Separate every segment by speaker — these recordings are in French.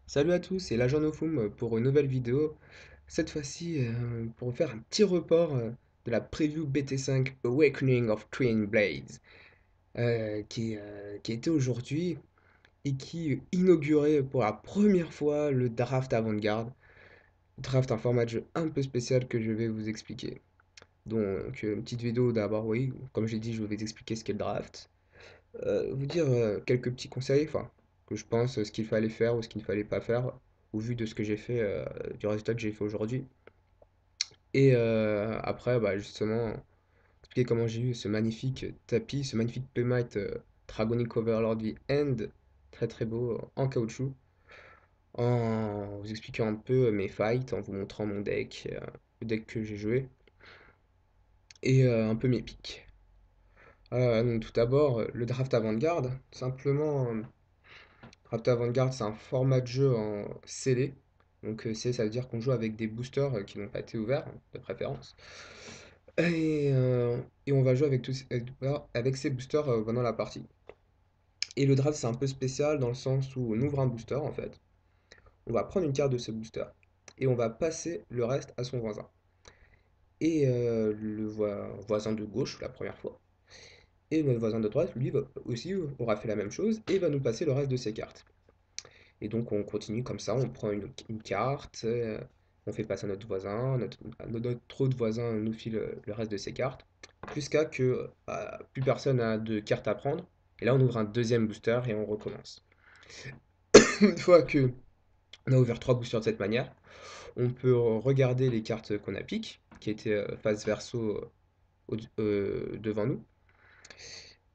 Speaker 1: Salut à tous, c'est l'agent Nofum pour une nouvelle vidéo. Cette fois-ci, pour vous faire un petit report de la preview BT5 Awakening of Twin Blades, qui était aujourd'hui et qui inaugurait pour la première fois le draft avant-garde. Draft, un format de jeu un peu spécial que je vais vous expliquer. Donc, une petite vidéo d'abord, oui, comme j'ai dit, je vais vous expliquer ce qu'est le draft. Vous dire quelques petits conseils, enfin, que je pense ce qu'il fallait faire ou ce qu'il ne fallait pas faire, au vu de ce que j'ai fait, du résultat que j'ai fait aujourd'hui. Et après, bah, justement, expliquer comment j'ai eu ce magnifique tapis, ce magnifique Pemite Dragonic Overlord The End, très très beau, en caoutchouc, en vous expliquant un peu mes fights, en vous montrant mon deck, le deck que j'ai joué, et un peu mes picks. Donc tout d'abord, le draft avant-garde, simplement. Draft Avant-Garde, c'est un format de jeu en CD. Donc ça veut dire qu'on joue avec des boosters qui n'ont pas été ouverts, de préférence. Et on va jouer avec, avec ces boosters pendant la partie. Et le draft, c'est un peu spécial dans le sens où on ouvre un booster, en fait. On va prendre une carte de ce booster. Et on va passer le reste à son voisin. Et voisin de gauche, la première fois. Et notre voisin de droite, lui, aussi aura fait la même chose et va nous passer le reste de ses cartes. Et donc on continue comme ça, on prend une carte, on fait passer à notre voisin, notre autre voisin nous file le reste de ses cartes, jusqu'à que plus personne n'a de cartes à prendre. Et là on ouvre un deuxième booster et on recommence. Une fois que on a ouvert trois boosters de cette manière, on peut regarder les cartes qu'on a piquées, qui étaient face verso devant nous.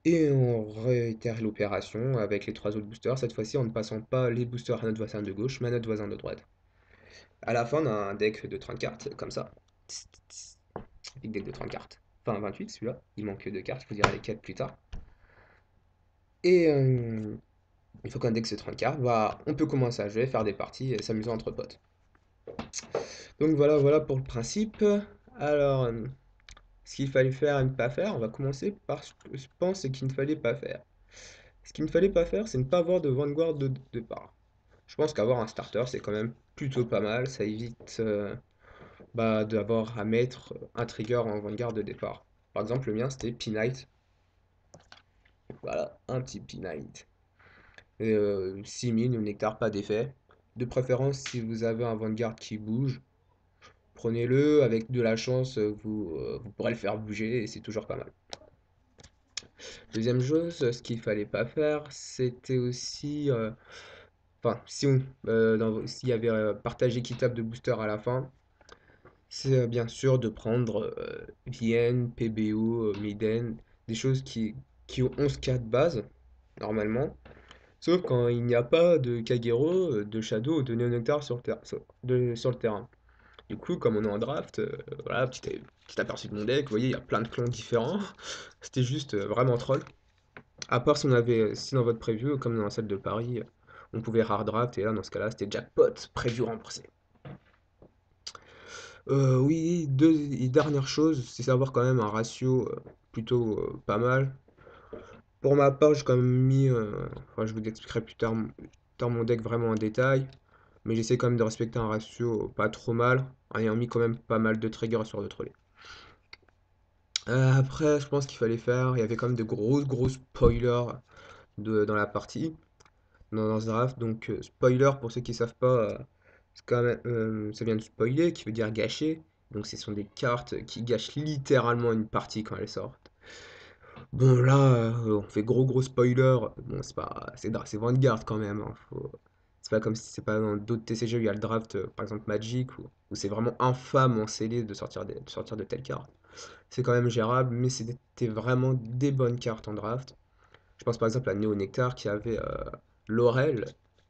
Speaker 1: Et on réitère l'opération avec les trois autres boosters, cette fois-ci en ne passant pas les boosters à notre voisin de gauche, mais à notre voisin de droite. À la fin, on a un deck de 30 cartes, comme ça. Big deck de 30 cartes. Enfin, 28 celui-là. Il manque deux cartes, je vous dirai lesquelles plus tard. Et une fois qu'on a un deck de 30 cartes, bah, on peut commencer à jouer, faire des parties et s'amuser entre potes. Donc voilà pour le principe. Alors, ce qu'il fallait faire et ne pas faire, on va commencer par ce que je pense qu'il ne fallait pas faire. Ce qu'il ne fallait pas faire, c'est ne pas avoir de Vanguard de départ. Je pense qu'avoir un starter, c'est quand même plutôt pas mal. Ça évite d'avoir à mettre un trigger en Vanguard de départ. Par exemple, le mien, c'était P-Knight. Voilà, un petit P-Knight. 6000 ou Nectar, pas d'effet. De préférence, si vous avez un Vanguard qui bouge, prenez-le. Avec de la chance, vous pourrez le faire bouger et c'est toujours pas mal. Deuxième chose, ce qu'il fallait pas faire, c'était aussi. Enfin, si on, s'il y avait partage équitable de booster à la fin, c'est bien sûr de prendre Vienne, PBO, Maiden, des choses qui ont 11 cas de base, normalement. Sauf quand il n'y a pas de Kagero, de Shadow ou de Néonectar sur le terrain. Du coup, comme on est en draft, voilà, petit aperçu de mon deck, vous voyez, il y a plein de clans différents. C'était juste vraiment troll. À part si on avait, si dans votre preview, comme dans la salle de Paris, on pouvait rare draft, et là, dans ce cas-là, c'était jackpot, preview remboursé. Oui, dernière chose, c'est savoir quand même un ratio plutôt pas mal. Pour ma part, j'ai quand même mis, enfin, je vous expliquerai plus tard mon deck vraiment en détail, mais j'essaie quand même de respecter un ratio pas trop mal, en ayant mis quand même pas mal de triggers sur le trolley. Après, je pense qu'il fallait faire, il y avait quand même de gros spoilers dans la partie, dans ce draft. Donc, spoiler, pour ceux qui savent pas, c'est quand même, ça vient de spoiler, qui veut dire gâcher. Donc, ce sont des cartes qui gâchent littéralement une partie quand elles sortent. Bon, là, on fait gros spoiler. Bon, c'est Vanguard quand même, hein, c'est pas comme si c'est pas dans d'autres TCG où il y a le draft, par exemple Magic, où c'est vraiment infâme en scellé de sortir de telles cartes. C'est quand même gérable, mais c'était vraiment des bonnes cartes en draft. Je pense par exemple à Néo Nectar qui avait Laurel,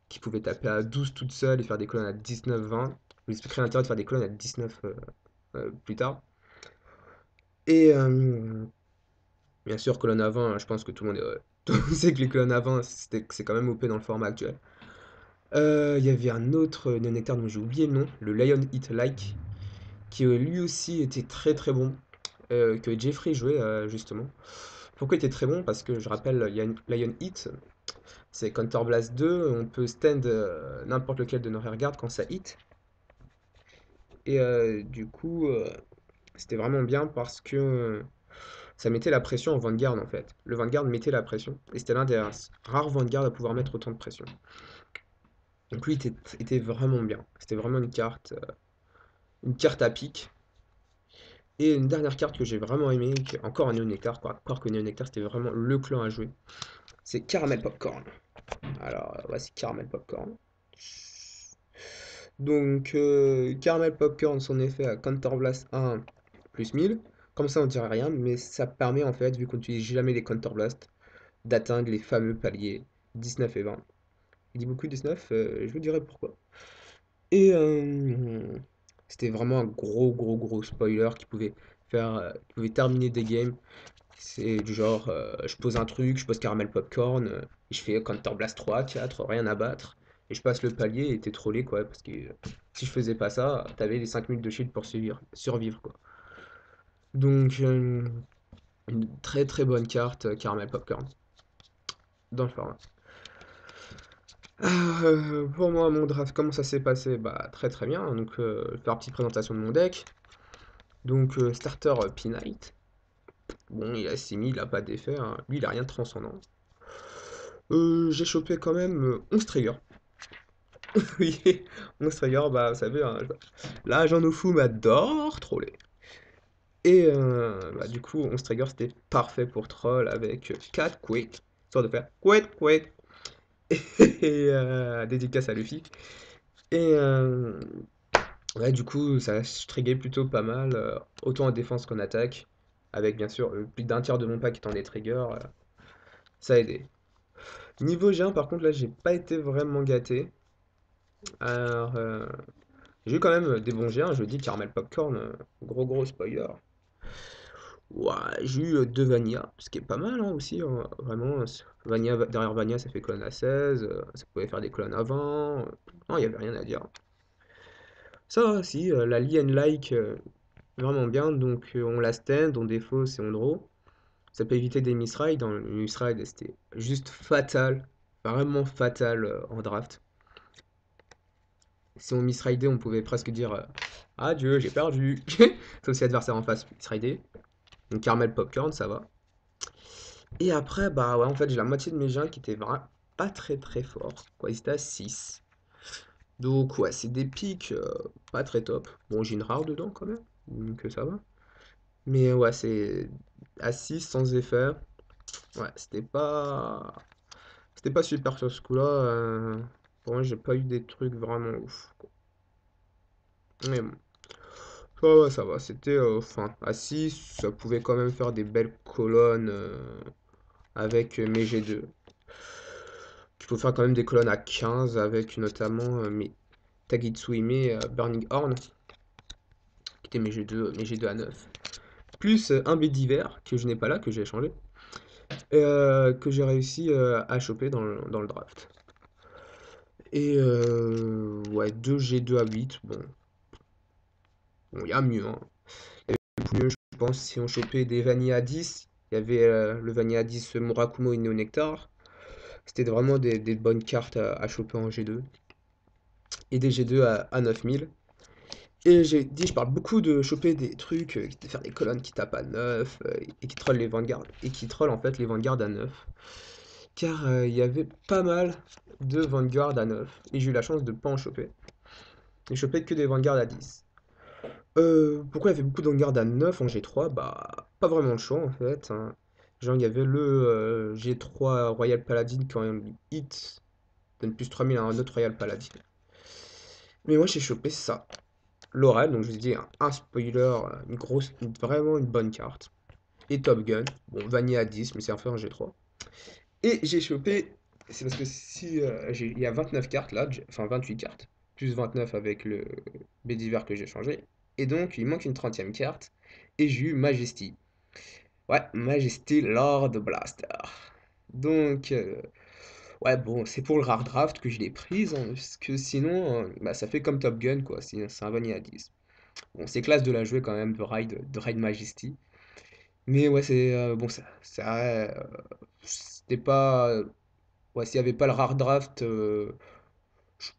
Speaker 1: qui pouvait taper à 12 toute seule et faire des colonnes à 19-20. Vous expliquerez l'intérêt de faire des colonnes à 19 plus tard. Et bien sûr, colonne à 20, je pense que tout le monde tout le monde sait que les colonnes à 20, c'est quand même OP dans le format actuel. Il y avait un autre Néo Nectar dont j'ai oublié le nom, le Lion Hit Like, qui lui aussi était très bon, que Jeffrey jouait justement. Pourquoi il était très bon? Parce que je rappelle, il y a une Lion Hit. C'est Counter Blast 2, on peut stand n'importe lequel de nos rearguards quand ça hit. Et du coup, c'était vraiment bien parce que ça mettait la pression en Vanguard en fait. Le Vanguard mettait la pression. Et c'était l'un des rares Vanguard à pouvoir mettre autant de pression. Donc lui était vraiment bien. C'était vraiment une carte à pic. Et une dernière carte que j'ai vraiment aimée, qui est encore un Néonectar, croire que Néonectar c'était vraiment le clan à jouer, c'est Caramel Popcorn. Alors, voici Caramel Popcorn. Donc, Caramel Popcorn, son effet à Counter Blast 1 plus 1000. Comme ça, on dirait rien, mais ça permet en fait, vu qu'on n'utilise jamais les Counter Blast, d'atteindre les fameux paliers 19 et 20. Il dit beaucoup 19, je vous dirai pourquoi. Et c'était vraiment un gros spoiler qui pouvait terminer des games. C'est du genre, je pose un truc, je pose caramel popcorn, et je fais Counter Blast 3, 4, rien à battre. Et je passe le palier et t'es trollé quoi, parce que si je faisais pas ça, t'avais les 5 minutes de shield pour survivre quoi. Donc, une très bonne carte, caramel popcorn, dans le format. Pour moi, mon draft, comment ça s'est passé? Bah, très bien. Donc, faire une petite présentation de mon deck. Donc, starter P-Knight. Bon, il a 6000, il a pas d'effet, hein. Lui, il a rien de transcendant. J'ai chopé quand même 11 triggers. Oui, 11 triggers, bah, vous savez, hein, là, Jean Ofou m'adore troller. Et bah, du coup, 11 triggers, c'était parfait pour troll avec 4 quick, histoire de faire quick. Et dédicace à Luffy. Et ouais, du coup, ça a trigué plutôt pas mal, autant en défense qu'en attaque, avec bien sûr plus d'un tiers de mon pack étant des triggers, ça a aidé. Niveau G1, par contre, là, j'ai pas été vraiment gâté. Alors, j'ai eu quand même des bons G1, je dis Caramel Popcorn, gros spoiler. Ouah, j'ai eu 2 Vanilla, ce qui est pas mal hein, aussi, hein, vraiment. Vanilla, derrière Vanilla, ça fait colonne à 16, ça pouvait faire des colonnes à 20. Non, il y avait rien à dire. Ça, si, la Lee and Like, vraiment bien, donc on la stand, on défausse et on draw. Ça peut éviter des misrides, hein. Le misride, c'était juste fatal, vraiment fatal en draft. Si on misridait, on pouvait presque dire adieu, j'ai perdu. Sauf si l'adversaire en face misridait. Donc caramel popcorn, ça va. Et après, bah ouais, en fait, j'ai la moitié de mes gens qui étaient vraiment pas très forts. Quoi, ils étaient à 6. Donc ouais, c'est des pics pas très top. Bon, j'ai une rare dedans quand même, donc ça va. Mais ouais, c'est à 6 sans effet. Ouais, c'était pas super sur ce coup-là. Pour moi, j'ai pas eu des trucs vraiment ouf, quoi. Mais bon, ça va. C'était, enfin, à 6 ça pouvait quand même faire des belles colonnes avec mes G2. Il faut faire quand même des colonnes à 15 avec notamment mes Tagitsuhime Burning Horn, qui étaient mes G2 à 9. Plus un B d'hiver que je n'ai pas là, que j'ai changé, que j'ai réussi à choper dans le draft. Et ouais, 2 G2 à 8, bon, il y a mieux, hein. Il y avait beaucoup mieux, je pense, si on chopait des vanilles à 10. Il y avait le vanilla 10 Murakumo et Néonectar. C'était vraiment des bonnes cartes à choper en G2. Et des G2 à 9000. Et j'ai dit, je parle beaucoup de choper des trucs, de faire des colonnes qui tapent à 9 et qui trollent les vanguards. Et qui trollent en fait les vanguards à 9. Car il y avait pas mal de vanguards à 9. Et j'ai eu la chance de pas en choper. Et choper que des vanguards à 10. Pourquoi il y avait beaucoup de vanguards à 9 en G3? Bah, pas vraiment le choix en fait, hein. Genre, il y avait le G3 Royal Paladin quand même hit donne plus 3000 à un autre Royal Paladin. Mais moi j'ai chopé ça. Laurel, donc je vous ai dit un spoiler, vraiment une bonne carte. Et Top Gun, bon, Vanilla à 10, mais c'est un fait en G3. Et j'ai chopé, c'est parce que si il y a 29 cartes là, enfin 28 cartes, plus 29 avec le Bédiver que j'ai changé. Et donc il manque une 30e carte, et j'ai eu Majesty. Ouais, Majesty Lord Blaster. Donc, ouais, bon, c'est pour le rare draft que je l'ai prise, hein, parce que sinon, bah, ça fait comme Top Gun, quoi, c'est un Vanilla à 10. Bon, c'est classe de la jouer quand même, de Ride Majesty. Mais ouais, c'est bon, c'était pas. Ouais, s'il n'y avait pas le rare draft, je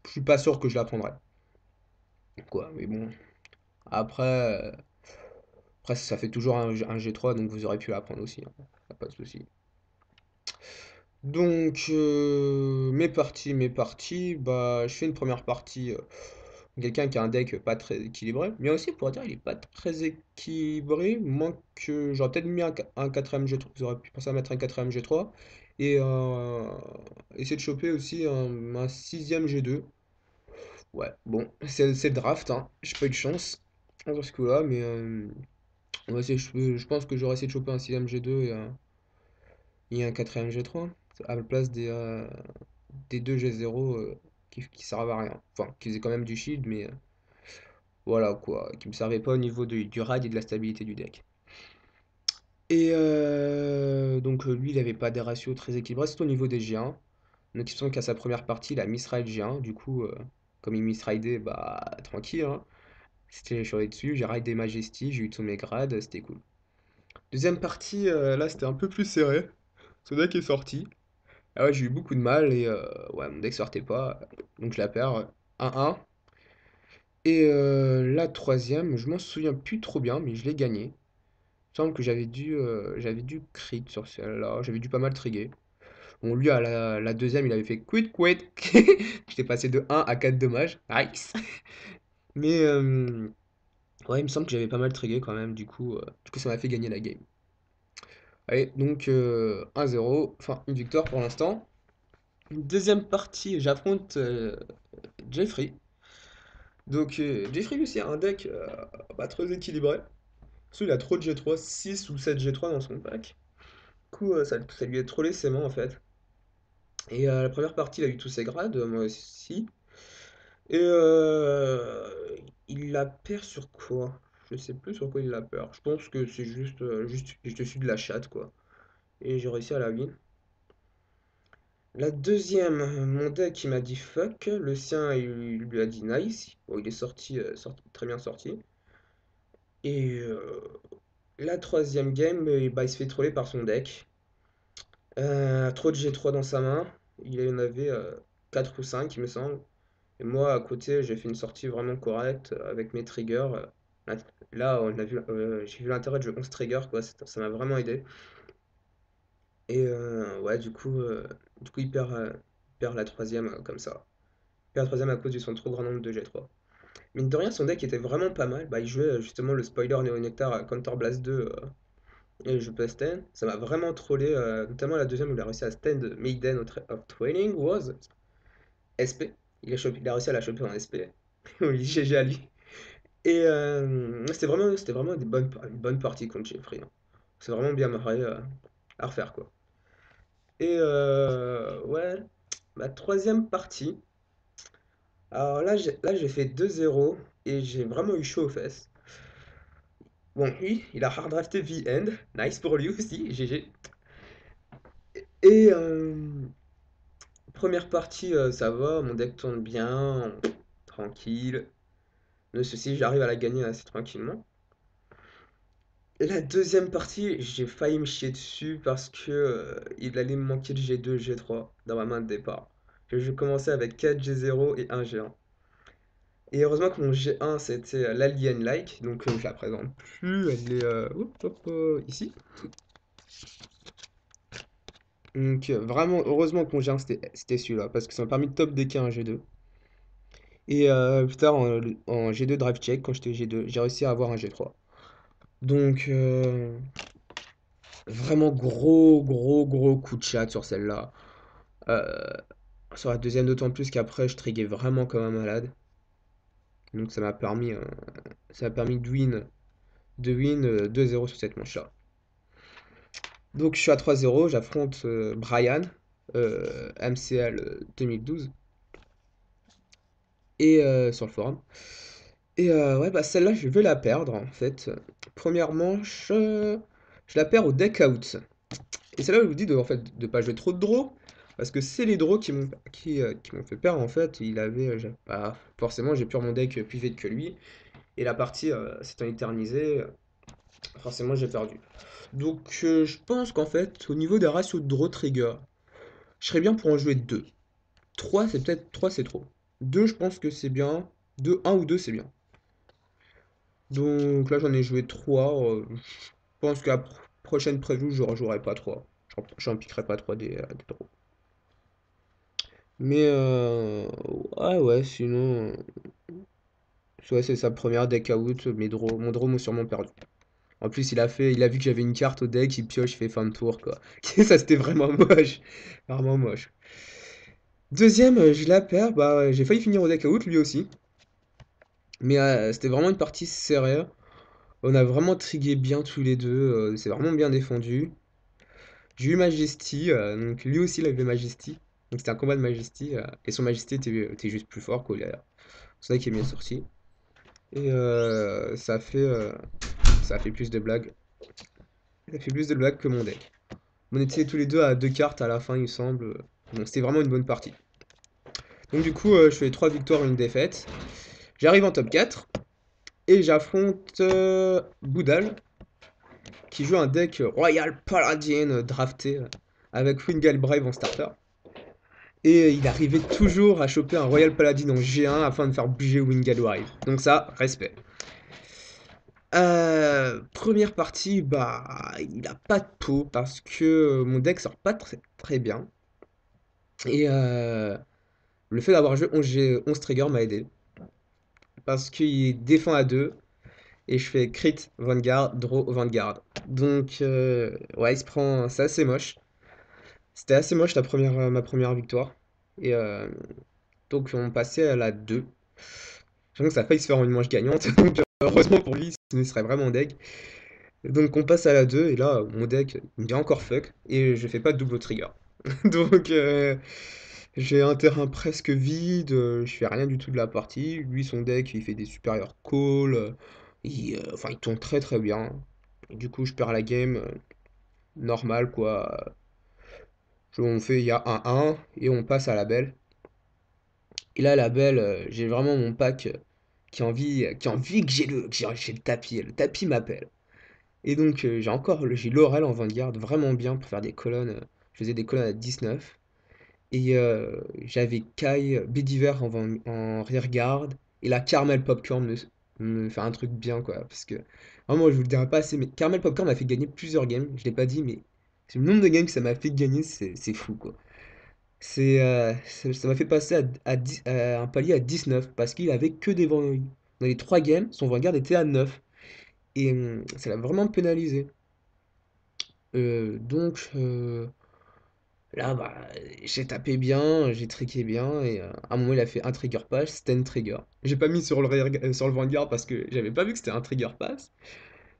Speaker 1: suis pas sûr que je la prendrais. Quoi, mais bon. Après, après ça fait toujours un G3, donc vous aurez pu la prendre aussi, hein. Y a pas de souci. Donc, mes parties, bah, je fais une première partie. Quelqu'un qui a un deck pas très équilibré. Mais aussi, pour dire, il est pas très équilibré. Moins que. J'aurais peut-être mis un quatrième G3. J'aurais pu penser à mettre un quatrième G3. Et essayer de choper aussi un sixième G2. Ouais, bon, c'est le draft, hein. J'ai pas eu de chance dans ce coup-là, mais on va essayer, je pense que j'aurais essayé de choper un sixième G2 et un quatrième G3 à la place des deux G0 qui servent à rien. Enfin, qui faisaient quand même du shield, mais voilà quoi, qui me servaient pas au niveau du raid et de la stabilité du deck. Et donc lui, il avait pas des ratios très équilibrés, c'est au niveau des G1. Donc il me semble qu'à sa première partie, il a misride G1, du coup, comme il misridait, bah tranquille, hein. C'était, je suis allé dessus, j'ai raidé Majesty, j'ai eu tous mes grades, c'était cool. Deuxième partie, là c'était un peu plus serré. Son deck est sorti. Ah ouais, j'ai eu beaucoup de mal et ouais, mon deck sortait pas. Donc je la perds 1-1. Et la troisième, je m'en souviens plus trop bien, mais je l'ai gagnée. Il me semble que j'avais dû crit sur celle-là, j'avais dû pas mal trigger. Bon, lui, à la deuxième, il avait fait quit, quit. J'étais passé de 1 à 4 dommages. Nice. Mais ouais, il me semble que j'avais pas mal trigger quand même, du coup ça m'a fait gagner la game. Allez, donc 1-0, enfin une victoire pour l'instant. Deuxième partie, j'affronte Jeffrey. Donc Jeffrey aussi a un deck pas très équilibré. Parce il a trop de G3, 6 ou 7 G3 dans son pack. Du coup, ça lui a trollé ses mains en fait. Et la première partie, il a eu tous ses grades, moi aussi. Et il la perd sur quoi? Je sais plus sur quoi il la perd. Je pense que c'est juste je suis de la chatte quoi. Et j'ai réussi à la win. La deuxième, mon deck il m'a dit fuck. Le sien il lui a dit nice. Bon, il est très bien sorti. Et la troisième game, bah, il se fait troller par son deck. Trop de G3 dans sa main. Il en avait 4 ou 5 il me semble. Et moi, à côté, j'ai fait une sortie vraiment correcte avec mes triggers. Là, j'ai vu l'intérêt de jouer 11 triggers, quoi. Ça m'a vraiment aidé. Et ouais, du coup il perd la troisième comme ça. Il perd la troisième à cause de son trop grand nombre de G3. Mine de rien, son deck était vraiment pas mal. Bah, il jouait justement le spoiler Néo-Nectar Counter Blast 2 et je peux stand. Ça m'a vraiment trollé, notamment la deuxième où il a réussi à stand Maiden of Training was SP. Il a réussi à la choper en SP. Oui, GG à lui. Et c'était vraiment une bonne partie contre Jeffrey, hein. C'est vraiment bien marré à refaire, quoi. Et ouais, ma troisième partie. Alors là, j'ai fait 2-0 et j'ai vraiment eu chaud aux fesses. Bon, lui, il a hard drafté V-End. Nice pour lui aussi, GG. Et première partie, ça va, mon deck tourne bien, tranquille. Ne ceci, j'arrive à la gagner assez tranquillement. La deuxième partie, j'ai failli me chier dessus parce que il allait me manquer de G2, G3 dans ma main de départ. Je commençais avec 4 G0 et 1 G1. Et heureusement que mon G1 c'était l'Alien Like, donc je la présente plus, elle est ici. Donc vraiment, heureusement que mon G1 c'était celui-là, parce que ça m'a permis de top decker un G2. Et plus tard en G2 Drive Check, quand j'étais G2, j'ai réussi à avoir un G3. Donc vraiment gros, gros, gros coup de chat sur celle-là. Euh, sur la deuxième, d'autant plus qu'après, je triguais vraiment comme un malade. Donc ça m'a permis de win 2-0 sur cette manche-là. Donc je suis à 3-0, j'affronte Brian, MCL 2012, et sur le forum. Et ouais, bah celle-là, je vais la perdre en fait. Première manche, je la perds au deck out. Et c'est là où je vous dis en fait, de pas jouer trop de draws. Parce que c'est les draws qui m'ont fait perdre en fait. Bah, forcément, j'ai peur mon deck plus vite que lui. Et la partie s'étant éternisée, forcément j'ai perdu. Donc je pense qu'en fait, au niveau des ratios de draw trigger, Je serais bien pour en jouer 2. 3 c'est peut-être 3 c'est trop. 2 je pense que c'est bien. 2 un ou 2 c'est bien. Donc là j'en ai joué 3. Je pense que la prochaine preview je rejouerai pas 3. J'en piquerai pas 3 des draws. Mais ouais sinon ouais, c'est sa première deck out, mon draw m'a sûrement perdu. En plus il a vu que j'avais une carte au deck, il pioche, il fait fin de tour quoi. Ça c'était vraiment moche. Vraiment moche. Deuxième, je la perds, bah j'ai failli finir au deck out lui aussi. Mais c'était vraiment une partie serrée. On a vraiment trigué bien tous les deux, c'est vraiment bien défendu. J'ai eu Majesty, donc lui aussi il avait Majesty. Donc c'était un combat de Majesty, et son Majesty était juste plus fort quoi. C'est ça qui est bien sorti. Et ça a fait plus de blagues. Ça fait plus de blagues que mon deck. On était tous les deux à 2 cartes à la fin il me semble. Donc c'était vraiment une bonne partie. Donc du coup je fais 3 victoires, une défaite. J'arrive en top 4. Et j'affronte Boudal, qui joue un deck Royal Paladin drafté avec Wingal Brave en starter. Et il arrivait toujours à choper un Royal Paladin en G1 afin de faire bouger Wingal Brave. Donc ça, respect. Première partie, bah, il a pas de peau parce que mon deck sort pas très bien. Et le fait d'avoir joué 11 trigger m'a aidé. Parce qu'il défend à 2 et je fais crit Vanguard, draw Vanguard. Donc, ouais, il se prend. C'est assez moche. C'était assez moche ma première victoire. Et donc, on passait à la 2. Donc, ça a failli se faire en une manche gagnante. Donc, heureusement pour lui, ce serait vraiment deg. Donc, on passe à la 2. Et là, mon deck, il me dit encore fuck. Et je fais pas de double trigger. Donc, j'ai un terrain presque vide. Je fais rien du tout de la partie. Lui, son deck, il fait des supérieurs calls. Enfin, il tourne très très bien. Et du coup, je perds la game. Normal quoi. Il y a un 1 et on passe à la belle. Et là, la belle, j'ai vraiment mon pack qui a envie que j'ai le tapis. Le tapis m'appelle. Et donc, j'ai Laurel en Vanguard, vraiment bien pour faire des colonnes. Je faisais des colonnes à 19. Et j'avais Kai Bediver en rearguard. Et là, Carmel Popcorn me fait un truc bien, quoi. Parce que, vraiment, je vous le dirai pas assez, mais Carmel Popcorn m'a fait gagner plusieurs games. Je l'ai pas dit, mais le nombre de games que ça m'a fait gagner, c'est fou, quoi. Ça m'a fait passer à un palier à 19 parce qu'il avait que des Vanguard. Dans les 3 games, son Vanguard était à 9. Et ça l'a vraiment pénalisé. Donc, là, bah, j'ai tapé bien, j'ai trické bien, et à un moment, il a fait un trigger pass, c'était un trigger. J'ai pas mis sur le Vanguard parce que j'avais pas vu que c'était un trigger pass,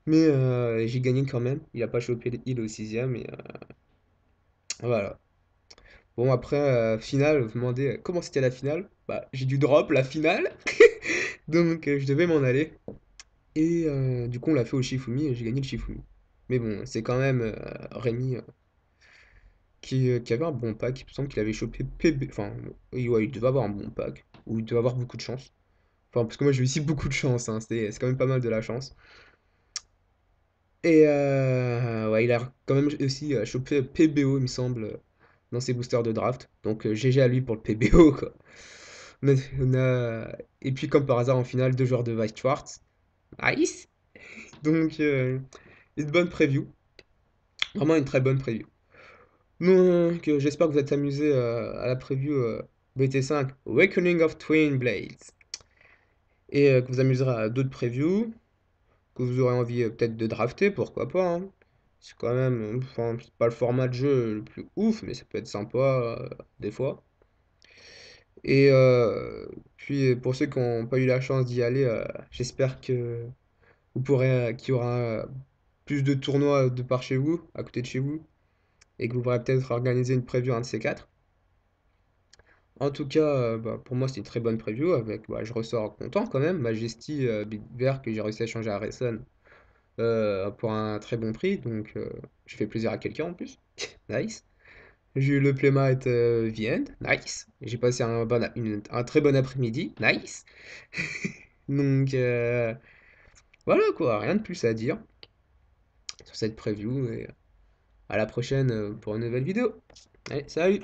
Speaker 1: mais j'ai gagné quand même. Il a pas chopé le heal au sixième, et voilà. Bon, après, finale, vous me demandez comment c'était la finale? Bah, j'ai dû drop la finale, donc je devais m'en aller. Et du coup, on l'a fait au Shifumi, et j'ai gagné le Shifumi. Mais bon, c'est quand même Rémi qui avait un bon pack. Il me semble qu'il avait chopé PB. Enfin, ouais, il devait avoir un bon pack. Ou il devait avoir beaucoup de chance. Enfin, parce que moi j'ai eu aussi beaucoup de chance. Hein, c'est quand même pas mal de la chance. Et ouais, il a quand même aussi chopé PBO, il me semble, dans ses boosters de draft. Donc GG à lui pour le PBO, quoi. On a- Et puis, comme par hasard, en finale, 2 joueurs de Vice Schwartz. Nice! Donc, une bonne preview. Vraiment une très bonne preview. Donc, j'espère que vous êtes amusés à la preview BT5 Awakening of Twin Blades. Et que vous amuserez à d'autres previews, que vous aurez envie peut-être de drafter, pourquoi pas. Hein. C'est quand même, enfin, c'est pas le format de jeu le plus ouf, mais ça peut être sympa des fois. Et puis pour ceux qui n'ont pas eu la chance d'y aller, j'espère que qu'il y aura plus de tournois de par chez vous, à côté de chez vous, et que vous pourrez peut-être organiser une preview un de ces quatre. En tout cas, bah, pour moi, c'était une très bonne preview avec, bah, je ressors content quand même. Majesty, Big Vert que j'ai réussi à changer à Rayson pour un très bon prix, donc je fais plaisir à quelqu'un en plus. Nice. J'ai eu le Playmate The End, nice. J'ai passé un très bon après-midi, nice. Donc voilà quoi, rien de plus à dire sur cette preview et à la prochaine pour une nouvelle vidéo. Allez, salut!